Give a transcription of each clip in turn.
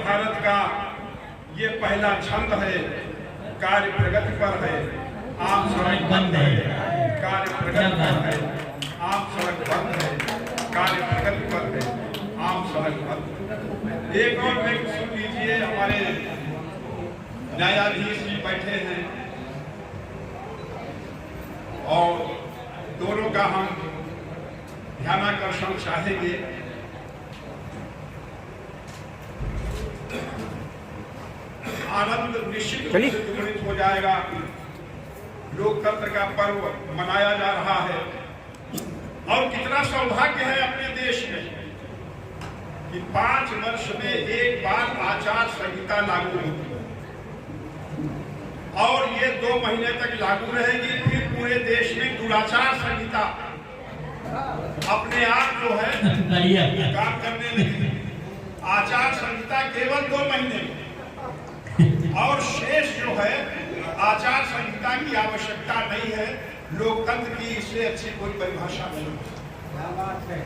भारत का ये पहला छंद है, कार्य प्रगति पर है, आम सड़क बंद है, कार्य प्रगति पर है, आम सड़क बंद है, कार्य प्रगति पर है, आम सड़क बंद। एक और व्यक्ति सुन लीजिए, हमारे न्यायाधीश जी बैठे हैं और दोनों का हम ध्यानाकर्षण चाहेंगे। आनंद निश्चित रूप से द्विगुणित हो जाएगा। लोकतंत्र का पर्व मनाया जा रहा है और कितना सौभाग्य है अपने देश में कि 5 वर्ष में एक बार आचार संहिता लागू होती है और ये 2 महीने तक लागू रहेगी। फिर पूरे देश में दुराचार संहिता अपने आप जो है काम करने लगी। आचार संहिता केवल 2 महीने और शेष जो है आचार संहिता की आवश्यकता नहीं है। लोकतंत्र की इससे अच्छी कोई परिभाषा नहीं है।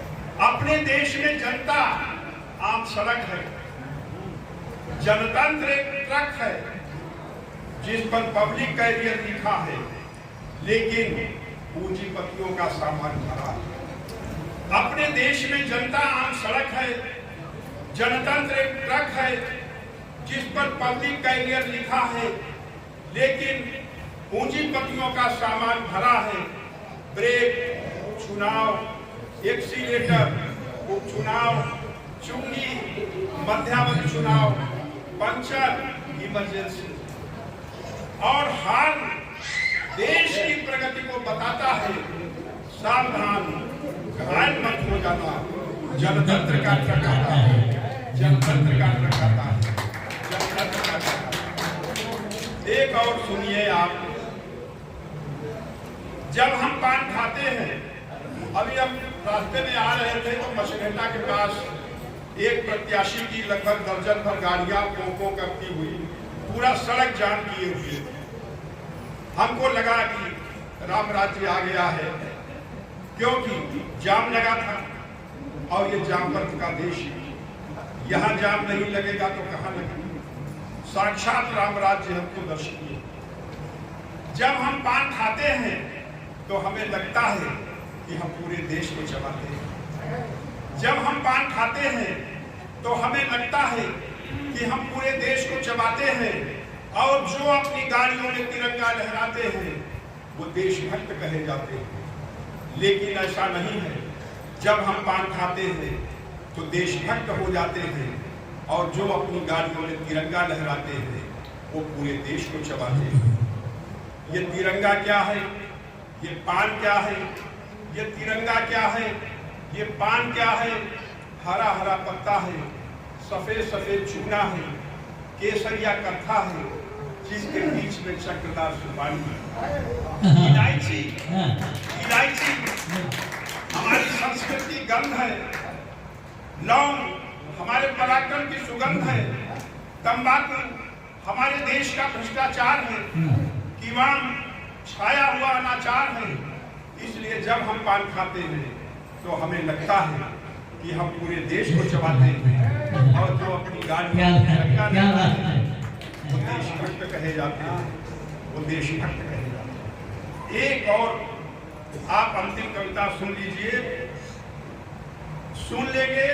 अपने देश में जनता आम सड़क है, जनतंत्र एक ट्रक है जिस पर पब्लिक कैरियर लिखा है, लेकिन पूंजीपतियों का सामान भरा है। अपने देश में जनता आम सड़क है, जनतंत्र एक ट्रक है जिस पर पब्लिक कैरियर लिखा है, लेकिन पूंजीपतियों का सामान भरा है। ब्रेक, चुनाव, एक्सीलेटर, उपचुनाव, चुंगी, मध्यावधि चुनाव, पंचर, इमरजेंसी और हर देश की प्रगति को बताता है। सावधान, घायल मत हो जाना, जनतंत्र का ट्रक आता है, जनतंत्र का ट्रक आता है। एक और सुनिए आप, जब हम पान खाते हैं, अभी हम रास्ते में आ रहे थे तो मछलेटा के पास एक प्रत्याशी की लगभग दर्जन भर गाड़ियां पोंको करती हुई पूरा सड़क जाम किए हुए। हमको लगा कि राम राज्य आ गया है, क्योंकि जाम लगा था और ये जामवंत का देश है। यहाँ जाम नहीं लगेगा तो कहाँ लगेगा? साक्षात राम राज्य हमको दर्शनीय। जब हम पान खाते हैं तो हमें लगता है कि हम पूरे देश को चलाते हैं। जब हम पान खाते हैं तो हमें लगता है कि हम पूरे देश को चलाते हैं और जो अपनी गाड़ियों में तिरंगा लहराते हैं वो देशभक्त कहे जाते हैं। लेकिन ऐसा नहीं है। जब हम पान खाते हैं तो देशभक्त हो जाते हैं और जो अपनी गाड़ियों में तिरंगा लहराते हैं वो पूरे देश को चबाते हैं। ये तिरंगा क्या है? ये पान क्या है? ये तिरंगा क्या है? ये पान क्या है? हरा हरा पत्ता है, सफेद सफेद चूना है, केसरिया कत्था है, जिसके बीच में चक्रदार सुपारी है। इलायची, इलायची हमारी संस्कृति गंध है। लौंग हमारे पराक्रम की सुगंध है। तंबाकू हमारे देश का भ्रष्टाचार है। कीवान छाया हुआ अनाचार है। इसलिए जब हम पान खाते हैं तो हमें लगता है कि हम पूरे देश को चबाते हैं और जो अपनी गाड़ियां वो देशभक्त कहे जाते हैं, वो देशभक्त कहे जाते हैं। एक और आप अंतिम कविता सुन लीजिए, सुन लेंगे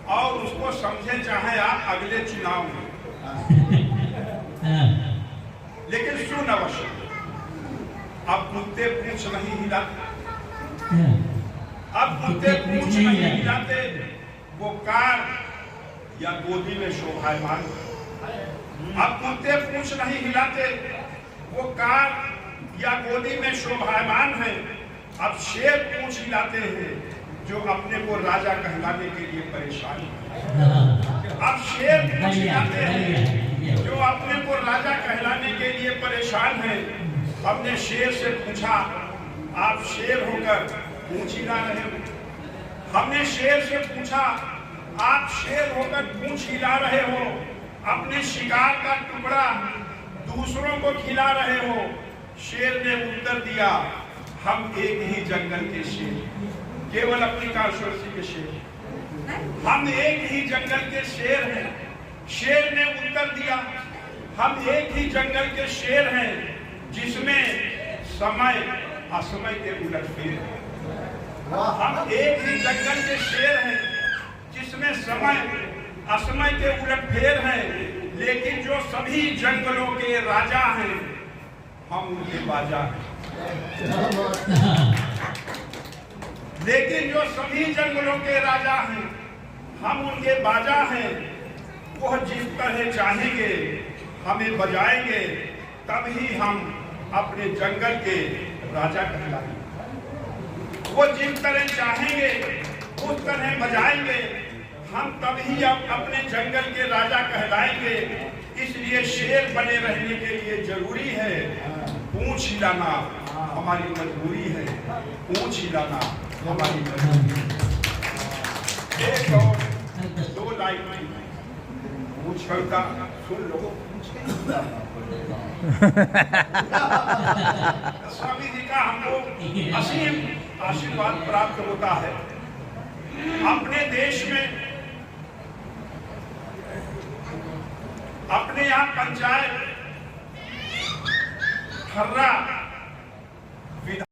और उसको समझे चाहे आप अगले चुनाव में, लेकिन सुन अवश्य। अब कुत्ते पूंछ नहीं हिलाते, अब कुत्ते पूंछ नहीं हिलाते, वो कार या गोदी में शोभायमान। अब कुत्ते पूंछ नहीं हिलाते, वो कार या गोदी में शोभायमान है। अब शेर पूंछ हिलाते हैं जो अपने को राजा कहलाने के लिए परेशान है। अब शेर पूंछ हिलाते हैं जो अपने को राजा कहलाने के लिए परेशान है। हमने शेर से पूछा, आप शेर होकर पूंछ हिला रहे हो? हमने शेर से पूछा, आप शेर होकर पूंछ हिला रहे हो, अपने शिकार का टुकड़ा दूसरों को खिला रहे हो? शेर ने उत्तर दिया, हम एक ही जंगल के शेर, केवल अपनी कांस्टिट्यूंसी के शेर। हम एक ही जंगल के शेर हैं, शेर ने उत्तर दिया, हम एक ही जंगल के शेर हैं जिसमें समय असमय के उलटफेर है। हम एक ही जंगल के शेर हैं जिसमें समय असमय के उलटफेर हैं, लेकिन जो सभी जंगलों के राजा हैं हम उनके बाजा हैं। लेकिन जो सभी जंगलों के राजा हैं हम उनके बाजा हैं। वह जिस तरह चाहेंगे हमें बजाएंगे, तभी हम अपने जंगल के राजा कहलाएंगे। वो जिस तरह चाहेंगे उस तरह बजाएंगे, हम तभी अपने जंगल के राजा कहलाएंगे। इसलिए शेर बने रहने के लिए जरूरी है पूंछ हिलाना हमारी मजबूरी है, पूंछ हिलाना हमारी मजबूरी है। एक और दो लाइन पूछ करता सुन लो। स्वामी जी का हमको असीम आशीर्वाद प्राप्त होता है। अपने देश में अपने यहाँ पंचायत, हर्रा